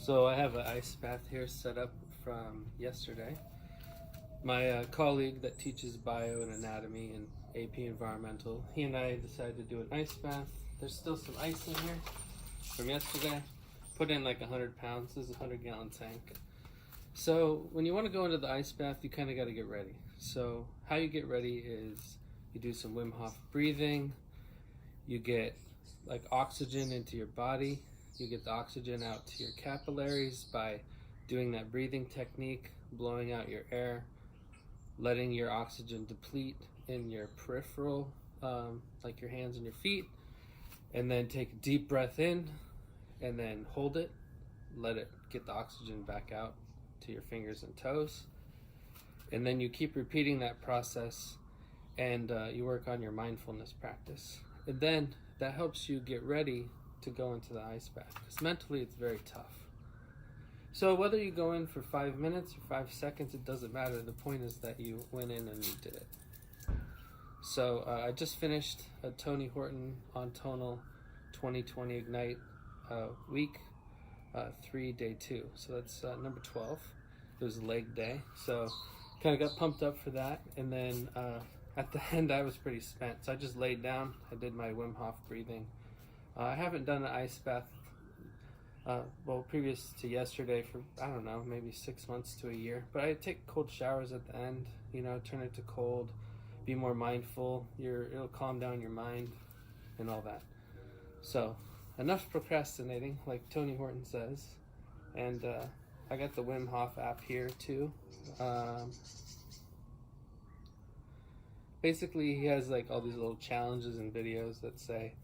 So I have an ice bath here set up from yesterday. My colleague that teaches bio and anatomy and AP environmental, he and I decided to do an ice bath. There's still some ice in here from yesterday. Put in like 100 pounds. This is a 100-gallon tank. So when you want to go into the ice bath, you kind of got to get ready. So how you get ready is you do some Wim Hof breathing. You get like oxygen into your body. You get the oxygen out to your capillaries by doing that breathing technique, blowing out your air, letting your oxygen deplete in your peripheral, like your hands and your feet, and then take a deep breath in and then hold it, let it get the oxygen back out to your fingers and toes. And then you keep repeating that process, and you work on your mindfulness practice. And then that helps you get ready to go into the ice bath, because mentally it's very tough. So whether you go in for 5 minutes or 5 seconds, it doesn't matter. The point is that you went in and you did it. So I just finished a Tony Horton on Tonal 2020 Ignite week 3, day 2. So that's number 12. It was leg day. So kind of got pumped up for that. And then at the end, I was pretty spent. So I just laid down. I did my Wim Hof breathing. I haven't done an ice bath, previous to yesterday for, I don't know, maybe 6 months to a year. But I take cold showers at the end, turn it to cold, be more mindful. It'll calm down your mind and all that. So enough procrastinating, like Tony Horton says. And I got the Wim Hof app here too. Basically, he has like all these little challenges and videos that say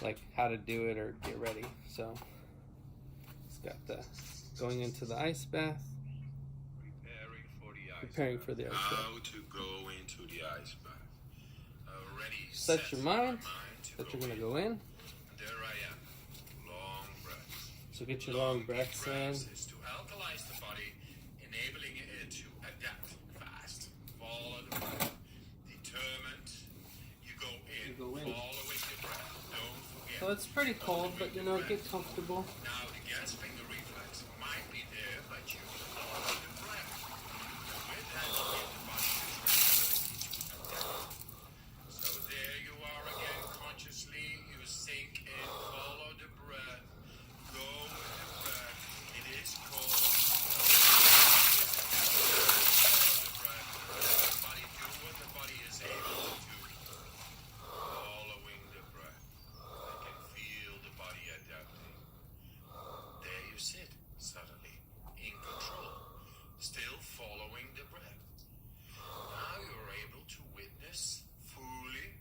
like how to do it or get ready. So it's got the going into the ice bath, preparing for the ice bath. How to go into the ice bath. Set your mind that you're going to go in. There I am. Long breaths. So get your long breaths in. Is to alkalize the body, enabling it to adapt fast. Follow the breath. Determined. You go in. Following the breath. Don't forget. So it's pretty cold, but get comfortable. Now the gasping reflex might be there, but you follow the breath. With that, you give the body the ability to adapt. So there you are again, consciously. You sink in, follow the breath. Go with the breath. It is cold. Follow the breath. Let the body do what the body is able to do. Following the breath. I can feel the body adapting. There you sit, suddenly, in control, still following the breath. Now you're able to witness, fully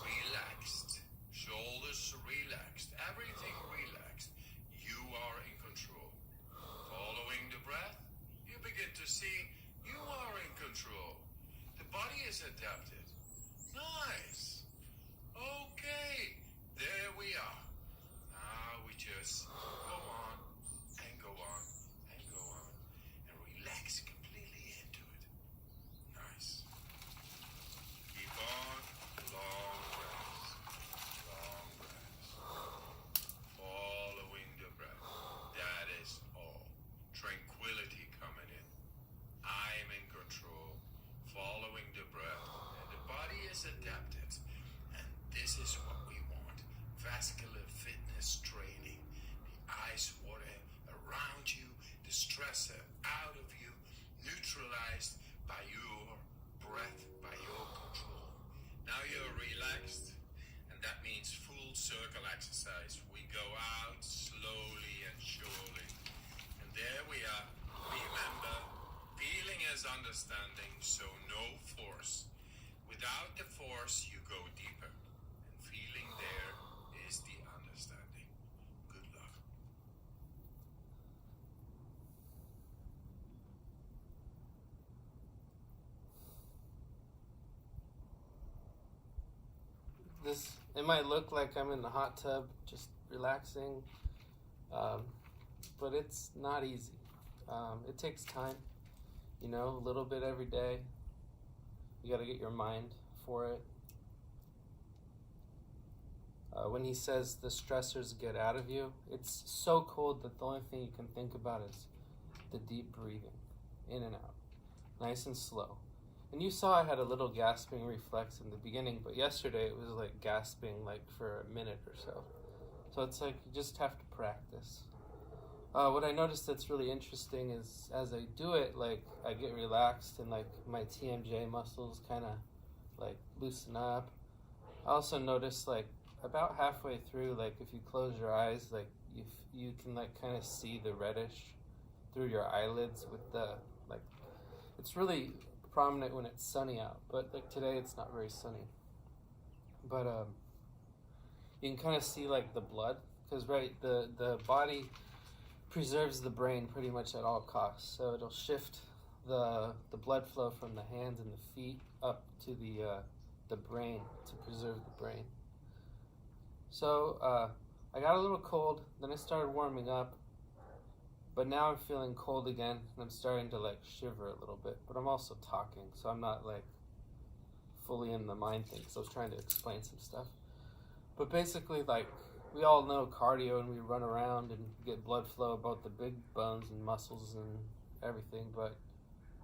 relaxed, shoulders relaxed, everything relaxed. You are in control. Following the breath, you begin to see you are in control. The body is adapted. Nice. Okay, there we are. Now we just go on and go on and go on and relax completely into it. Nice. Keep on. Long breaths. Long breaths. Following the breath. That is all. Tranquility coming in. I'm in control. Following the breath. And the body is adapted. And this is what we want. Vascular fitness training. The ice water around you, the stressor out of you, neutralized by your breath, by your control. Now you're relaxed, and that means full circle exercise. We go out slowly and surely. And there we are. Remember, feeling is understanding, so no force. Without the force, you go deeper. And feeling there is the understanding. Good luck. It might look like I'm in the hot tub just relaxing, but it's not easy. It takes time, a little bit every day. You got to get your mind for it. when he says the stressors get out of you, it's so cold that the only thing you can think about is the deep breathing, in and out, nice and slow. And you saw I had a little gasping reflex in the beginning, but yesterday it was like gasping like for a minute or so. So it's like you just have to practice. What I noticed that's really interesting is as I do it, like I get relaxed and like my TMJ muscles kind of like loosen up. I also notice like about halfway through, like if you close your eyes, like you can like kind of see the reddish through your eyelids with the like. It's really prominent when it's sunny out, but like today it's not very sunny. But you can kind of see like the blood, because right the body preserves the brain pretty much at all costs. So it'll shift the blood flow from the hands and the feet up to the brain to preserve the brain. So I got a little cold, then I started warming up, but now I'm feeling cold again, and I'm starting to like shiver a little bit, but I'm also talking, so I'm not like fully in the mind thing, so I was trying to explain some stuff. But basically, like, we all know cardio and we run around and get blood flow about the big bones and muscles and everything, but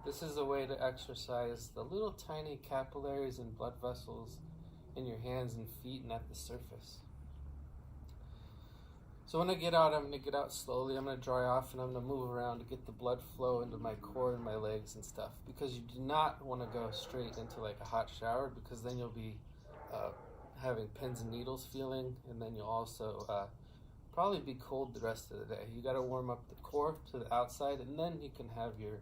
this is a way to exercise the little tiny capillaries and blood vessels in your hands and feet and at the surface. So when I get out, I'm going to get out slowly, I'm going to dry off, and I'm going to move around to get the blood flow into my core and my legs and stuff, because you do not want to go straight into like a hot shower, because then you'll be having pins and needles feeling, and then you'll also probably be cold the rest of the day. You got to warm up the core to the outside, and then you can have your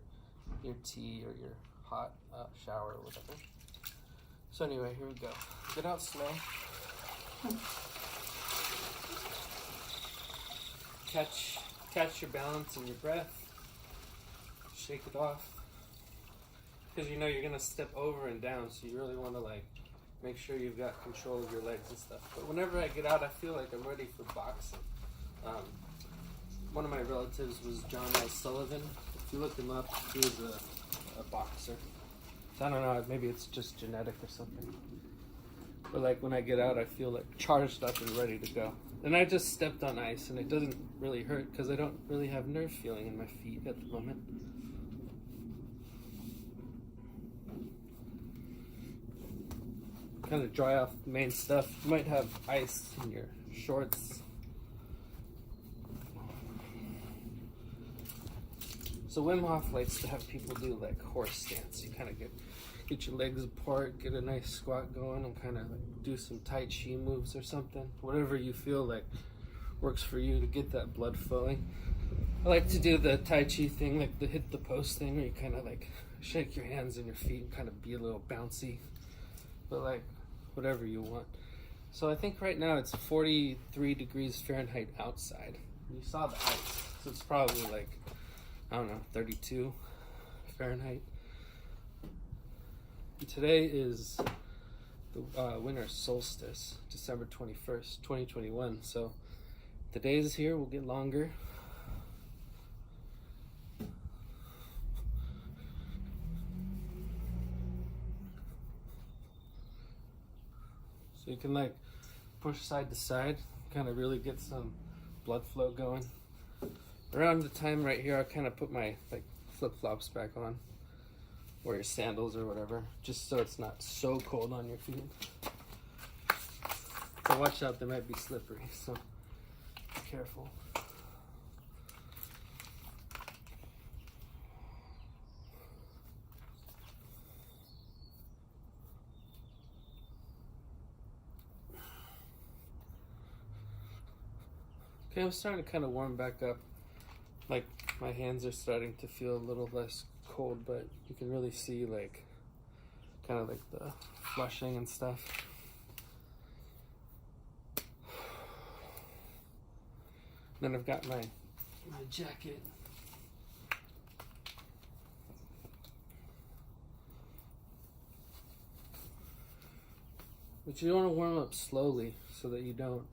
tea or your hot shower or whatever. So anyway, here we go. Get out slow. Catch your balance and your breath. Shake it off. Because you know you're going to step over and down, so you really want to like make sure you've got control of your legs and stuff. But whenever I get out, I feel like I'm ready for boxing. One of my relatives was John L. Sullivan. If you look him up, he was a boxer. So I don't know, maybe it's just genetic or something. But like when I get out, I feel like charged up and ready to go. And I just stepped on ice, and it doesn't really hurt because I don't really have nerve feeling in my feet at the moment. Kind of dry off the main stuff. You might have ice in your shorts. So Wim Hof likes to have people do like horse stance. You kind of get your legs apart, get a nice squat going, and kind of like do some Tai Chi moves or something. Whatever you feel like works for you to get that blood flowing. I like to do the Tai Chi thing, like the hit the post thing, where you kind of like shake your hands and your feet and kind of be a little bouncy. But like whatever you want. So I think right now it's 43 degrees Fahrenheit outside. You saw the ice, so it's probably like, I don't know, 32 Fahrenheit. And today is the winter solstice, December 21st, 2021. So the days here will get longer. So you can like push side to side, kind of really get some blood flow going. Around the time right here, I kind of put my like flip-flops back on, or your sandals or whatever, just so it's not so cold on your feet. But watch out, they might be slippery, so be careful. Okay, I'm starting to kind of warm back up. Like my hands are starting to feel a little less cold, but you can really see like kind of like the flushing and stuff. Then I've got my jacket. But you want to warm up slowly so that you don't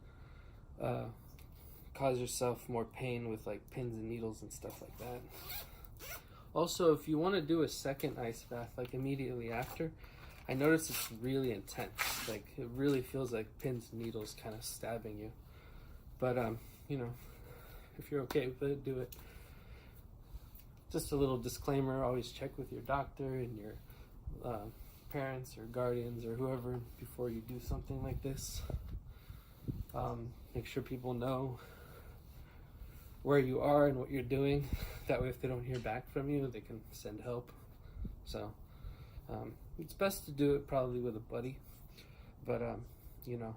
cause yourself more pain with like pins and needles and stuff like that. Also, if you want to do a second ice bath like immediately after, I notice it's really intense. Like, it really feels like pins and needles kind of stabbing you. But, you know, if you're okay with it, do it. Just a little disclaimer, always check with your doctor and your parents or guardians or whoever before you do something like this. Make sure people know where you are and what you're doing. That way if they don't hear back from you, they can send help. So it's best to do it probably with a buddy. But, you know,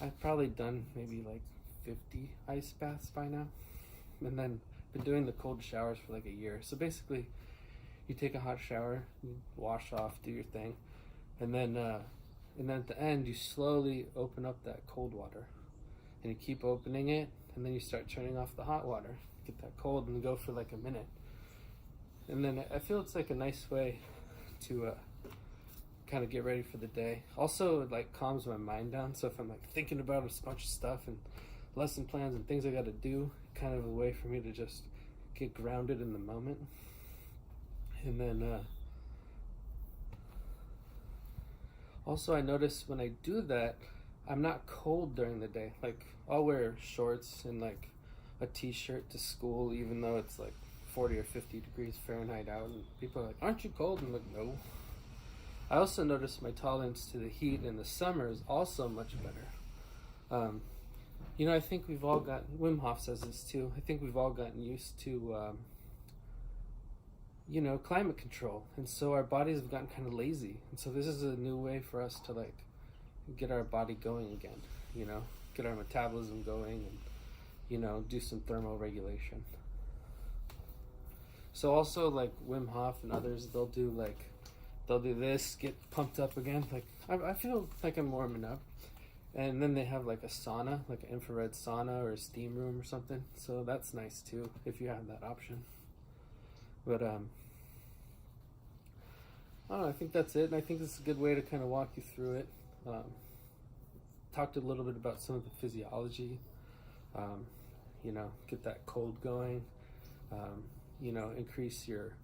I've probably done maybe like 50 ice baths by now. And then been doing the cold showers for like a year. So basically, you take a hot shower, you wash off, do your thing, and then at the end, you slowly open up that cold water. And you keep opening it, and then you start turning off the hot water. Get that cold and go for like a minute. And then I feel it's like a nice way to kind of get ready for the day. Also, it like calms my mind down. So if I'm like thinking about a bunch of stuff and lesson plans and things I got to do, kind of a way for me to just get grounded in the moment. And then also I notice when I do that, I'm not cold during the day. Like, I'll wear shorts and like a t-shirt to school even though it's like 40 or 50 degrees Fahrenheit out, and people are like, aren't you cold? And I'm like, no. I also notice my tolerance to the heat in the summer is also much better. You know, I think we've all gotten, Wim Hof says this too, I think we've all gotten used to, you know, climate control. And so our bodies have gotten kind of lazy. And so this is a new way for us to like get our body going again, you know, get our metabolism going and, you know, do some thermoregulation. So also like Wim Hof and others, they'll do this, get pumped up again. Like, I feel like I'm warming up. And then they have like a sauna, like an infrared sauna or a steam room or something. So that's nice too, if you have that option. But I don't know, I think that's it. And I think this is a good way to kind of walk you through it. Talked a little bit about some of the physiology. You know, get that cold going. You know, increase your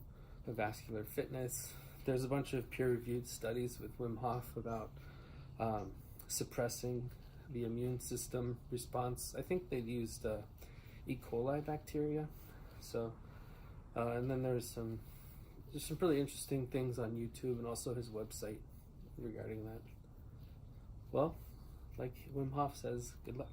vascular fitness. There's a bunch of peer-reviewed studies with Wim Hof about suppressing the immune system response. I think they used E. coli bacteria. So, and then there's some really interesting things on YouTube and also his website regarding that. Well, like Wim Hof says, good luck.